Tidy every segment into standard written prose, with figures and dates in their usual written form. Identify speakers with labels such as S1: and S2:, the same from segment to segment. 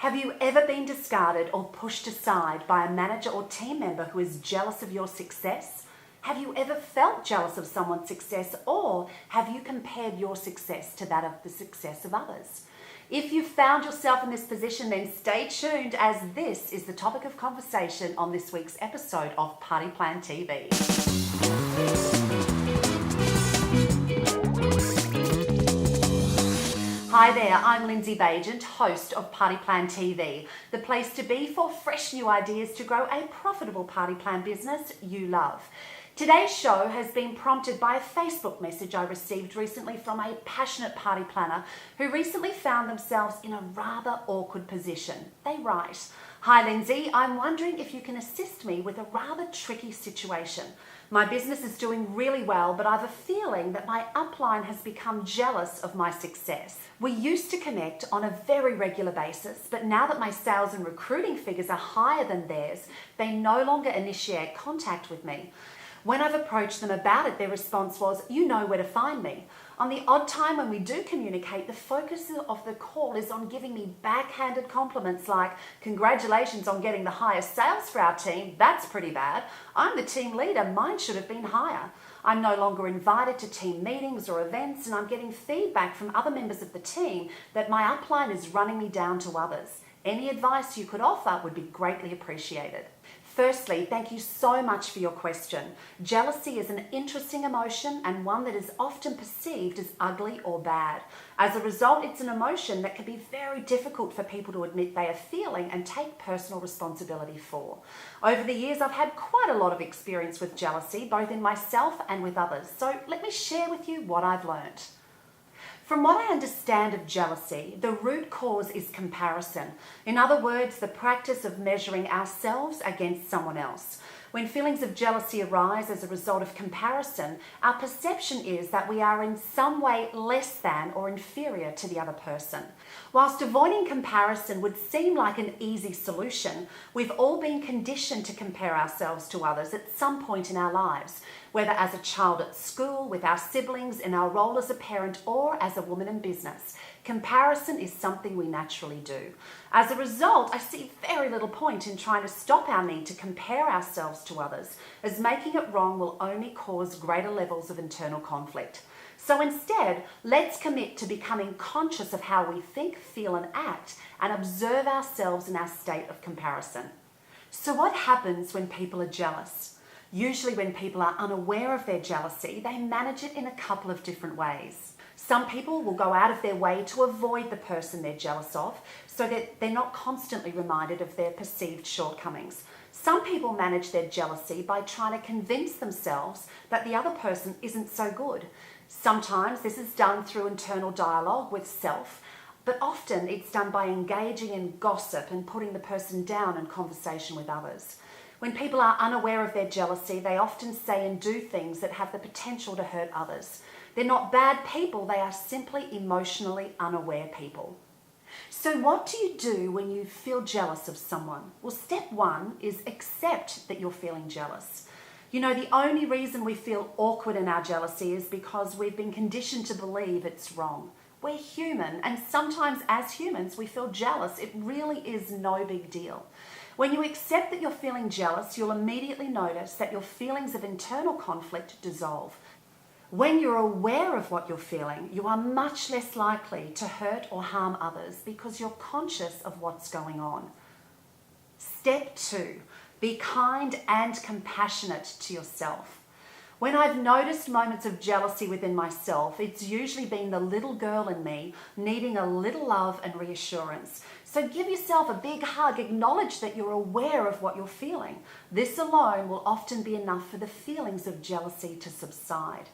S1: Have you ever been discarded or pushed aside by a manager or team member who is jealous of your success? Have you ever felt jealous of someone's success, or have you compared your success to that of the success of others? If you've found yourself in this position, then stay tuned, as this is the topic of conversation on this week's episode of Party Plan TV. Hi there, I'm Lindsay Bagent, host of Party Plan TV, the place to be for fresh new ideas to grow a profitable party plan business you love. Today's show has been prompted by a Facebook message I received recently from a passionate party planner who recently found themselves in a rather awkward position. They write, "Hi Lindsay, I'm wondering if you can assist me with a rather tricky situation. My business is doing really well, but I've a feeling that my upline has become jealous of my success. We used to connect on a very regular basis, but now that my sales and recruiting figures are higher than theirs, they no longer initiate contact with me. When I've approached them about it, their response was, 'You know where to find me.' On the odd time when we do communicate, the focus of the call is on giving me backhanded compliments like, 'Congratulations on getting the highest sales for our team. That's pretty bad. I'm the team leader. Mine should have been higher. I'm no longer invited to team meetings or events, and I'm getting feedback from other members of the team that my upline is running me down to others. Any advice you could offer would be greatly appreciated." Firstly, thank you so much for your question. Jealousy is an interesting emotion and one that is often perceived as ugly or bad. As a result, it's an emotion that can be very difficult for people to admit they are feeling and take personal responsibility for. Over the years, I've had quite a lot of experience with jealousy, both in myself and with others. So let me share with you what I've learned. From what I understand of jealousy, the root cause is comparison. In other words, the practice of measuring ourselves against someone else. When feelings of jealousy arise as a result of comparison, our perception is that we are in some way less than or inferior to the other person. Whilst avoiding comparison would seem like an easy solution, we've all been conditioned to compare ourselves to others at some point in our lives, whether as a child at school, with our siblings, in our role as a parent, or as a woman in business. Comparison is something we naturally do. As a result, I see very little point in trying to stop our need to compare ourselves to others, as making it wrong will only cause greater levels of internal conflict. So instead, let's commit to becoming conscious of how we think, feel, and act, and observe ourselves in our state of comparison. So what happens when people are jealous? Usually when people are unaware of their jealousy, they manage it in a couple of different ways. Some people will go out of their way to avoid the person they're jealous of, so that they're not constantly reminded of their perceived shortcomings. Some people manage their jealousy by trying to convince themselves that the other person isn't so good. Sometimes this is done through internal dialogue with self, but often it's done by engaging in gossip and putting the person down in conversation with others. When people are unaware of their jealousy, they often say and do things that have the potential to hurt others. They're not bad people, they are simply emotionally unaware people. So what do you do when you feel jealous of someone? Well, step one is accept that you're feeling jealous. You know, the only reason we feel awkward in our jealousy is because we've been conditioned to believe it's wrong. We're human, and sometimes as humans we feel jealous. It really is no big deal. When you accept that you're feeling jealous, you'll immediately notice that your feelings of internal conflict dissolve. When you're aware of what you're feeling, you are much less likely to hurt or harm others because you're conscious of what's going on. Step two, be kind and compassionate to yourself. When I've noticed moments of jealousy within myself, it's usually been the little girl in me needing a little love and reassurance. So give yourself a big hug, acknowledge that you're aware of what you're feeling. This alone will often be enough for the feelings of jealousy to subside.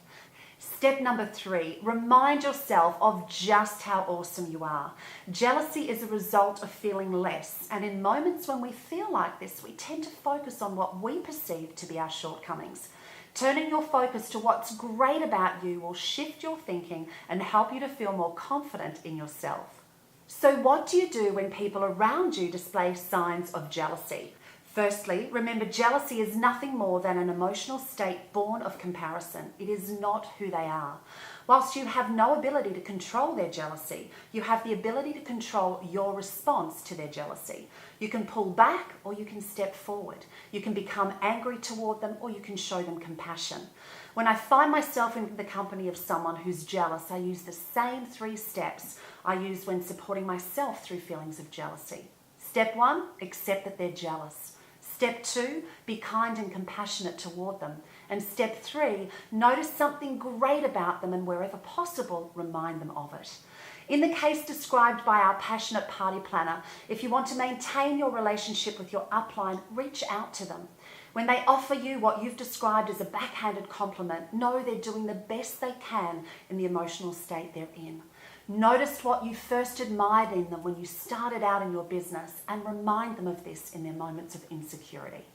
S1: Step number three, remind yourself of just how awesome you are. Jealousy is a result of feeling less, and in moments when we feel like this, we tend to focus on what we perceive to be our shortcomings. Turning your focus to what's great about you will shift your thinking and help you to feel more confident in yourself. So what do you do when people around you display signs of jealousy? Firstly, remember jealousy is nothing more than an emotional state born of comparison. It is not who they are. Whilst you have no ability to control their jealousy, you have the ability to control your response to their jealousy. You can pull back or you can step forward. You can become angry toward them or you can show them compassion. When I find myself in the company of someone who's jealous, I use the same 3 steps I use when supporting myself through feelings of jealousy. Step 1, accept that they're jealous. Step 2, be kind and compassionate toward them. And step 3, notice something great about them and wherever possible, remind them of it. In the case described by our passionate party planner, if you want to maintain your relationship with your upline, reach out to them. When they offer you what you've described as a backhanded compliment, know they're doing the best they can in the emotional state they're in. Notice what you first admired in them when you started out in your business and remind them of this in their moments of insecurity.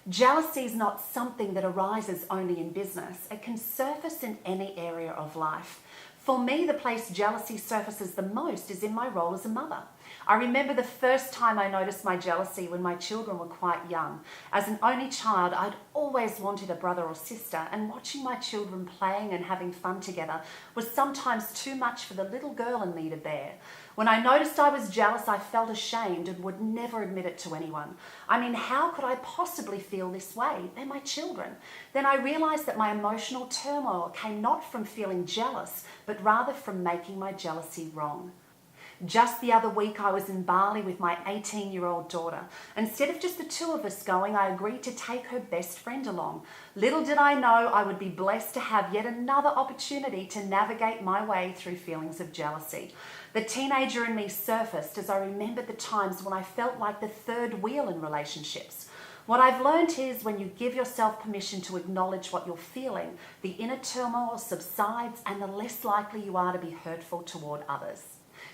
S1: Jealousy is not something that arises only in business. It can surface in any area of life. For me, the place jealousy surfaces the most is in my role as a mother. I remember the first time I noticed my jealousy when my children were quite young. As an only child, I'd always wanted a brother or sister, and watching my children playing and having fun together was sometimes too much for the little girl in me to bear. When I noticed I was jealous, I felt ashamed and would never admit it to anyone. I mean, how could I possibly feel this way? They're my children. Then I realized that my emotional turmoil came not from feeling jealous, but rather from making my jealousy wrong. Just the other week, I was in Bali with my 18-year-old daughter. Instead of just the 2 of us going, I agreed to take her best friend along. Little did I know I would be blessed to have yet another opportunity to navigate my way through feelings of jealousy. The teenager in me surfaced as I remembered the times when I felt like the third wheel in relationships. What I've learned is when you give yourself permission to acknowledge what you're feeling, the inner turmoil subsides and the less likely you are to be hurtful toward others.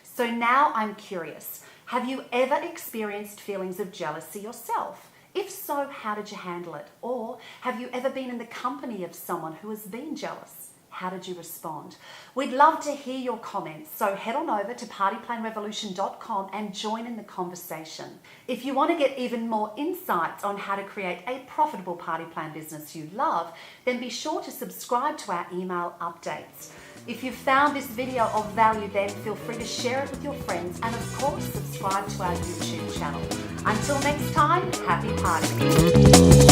S1: So now I'm curious, have you ever experienced feelings of jealousy yourself? If so, how did you handle it? Or have you ever been in the company of someone who has been jealous? How did you respond? We'd love to hear your comments, so head on over to partyplanrevolution.com and join in the conversation. If you want to get even more insights on how to create a profitable party plan business you love, then be sure to subscribe to our email updates. If you found this video of value, then feel free to share it with your friends and of course subscribe to our YouTube channel. Until next time, happy partying.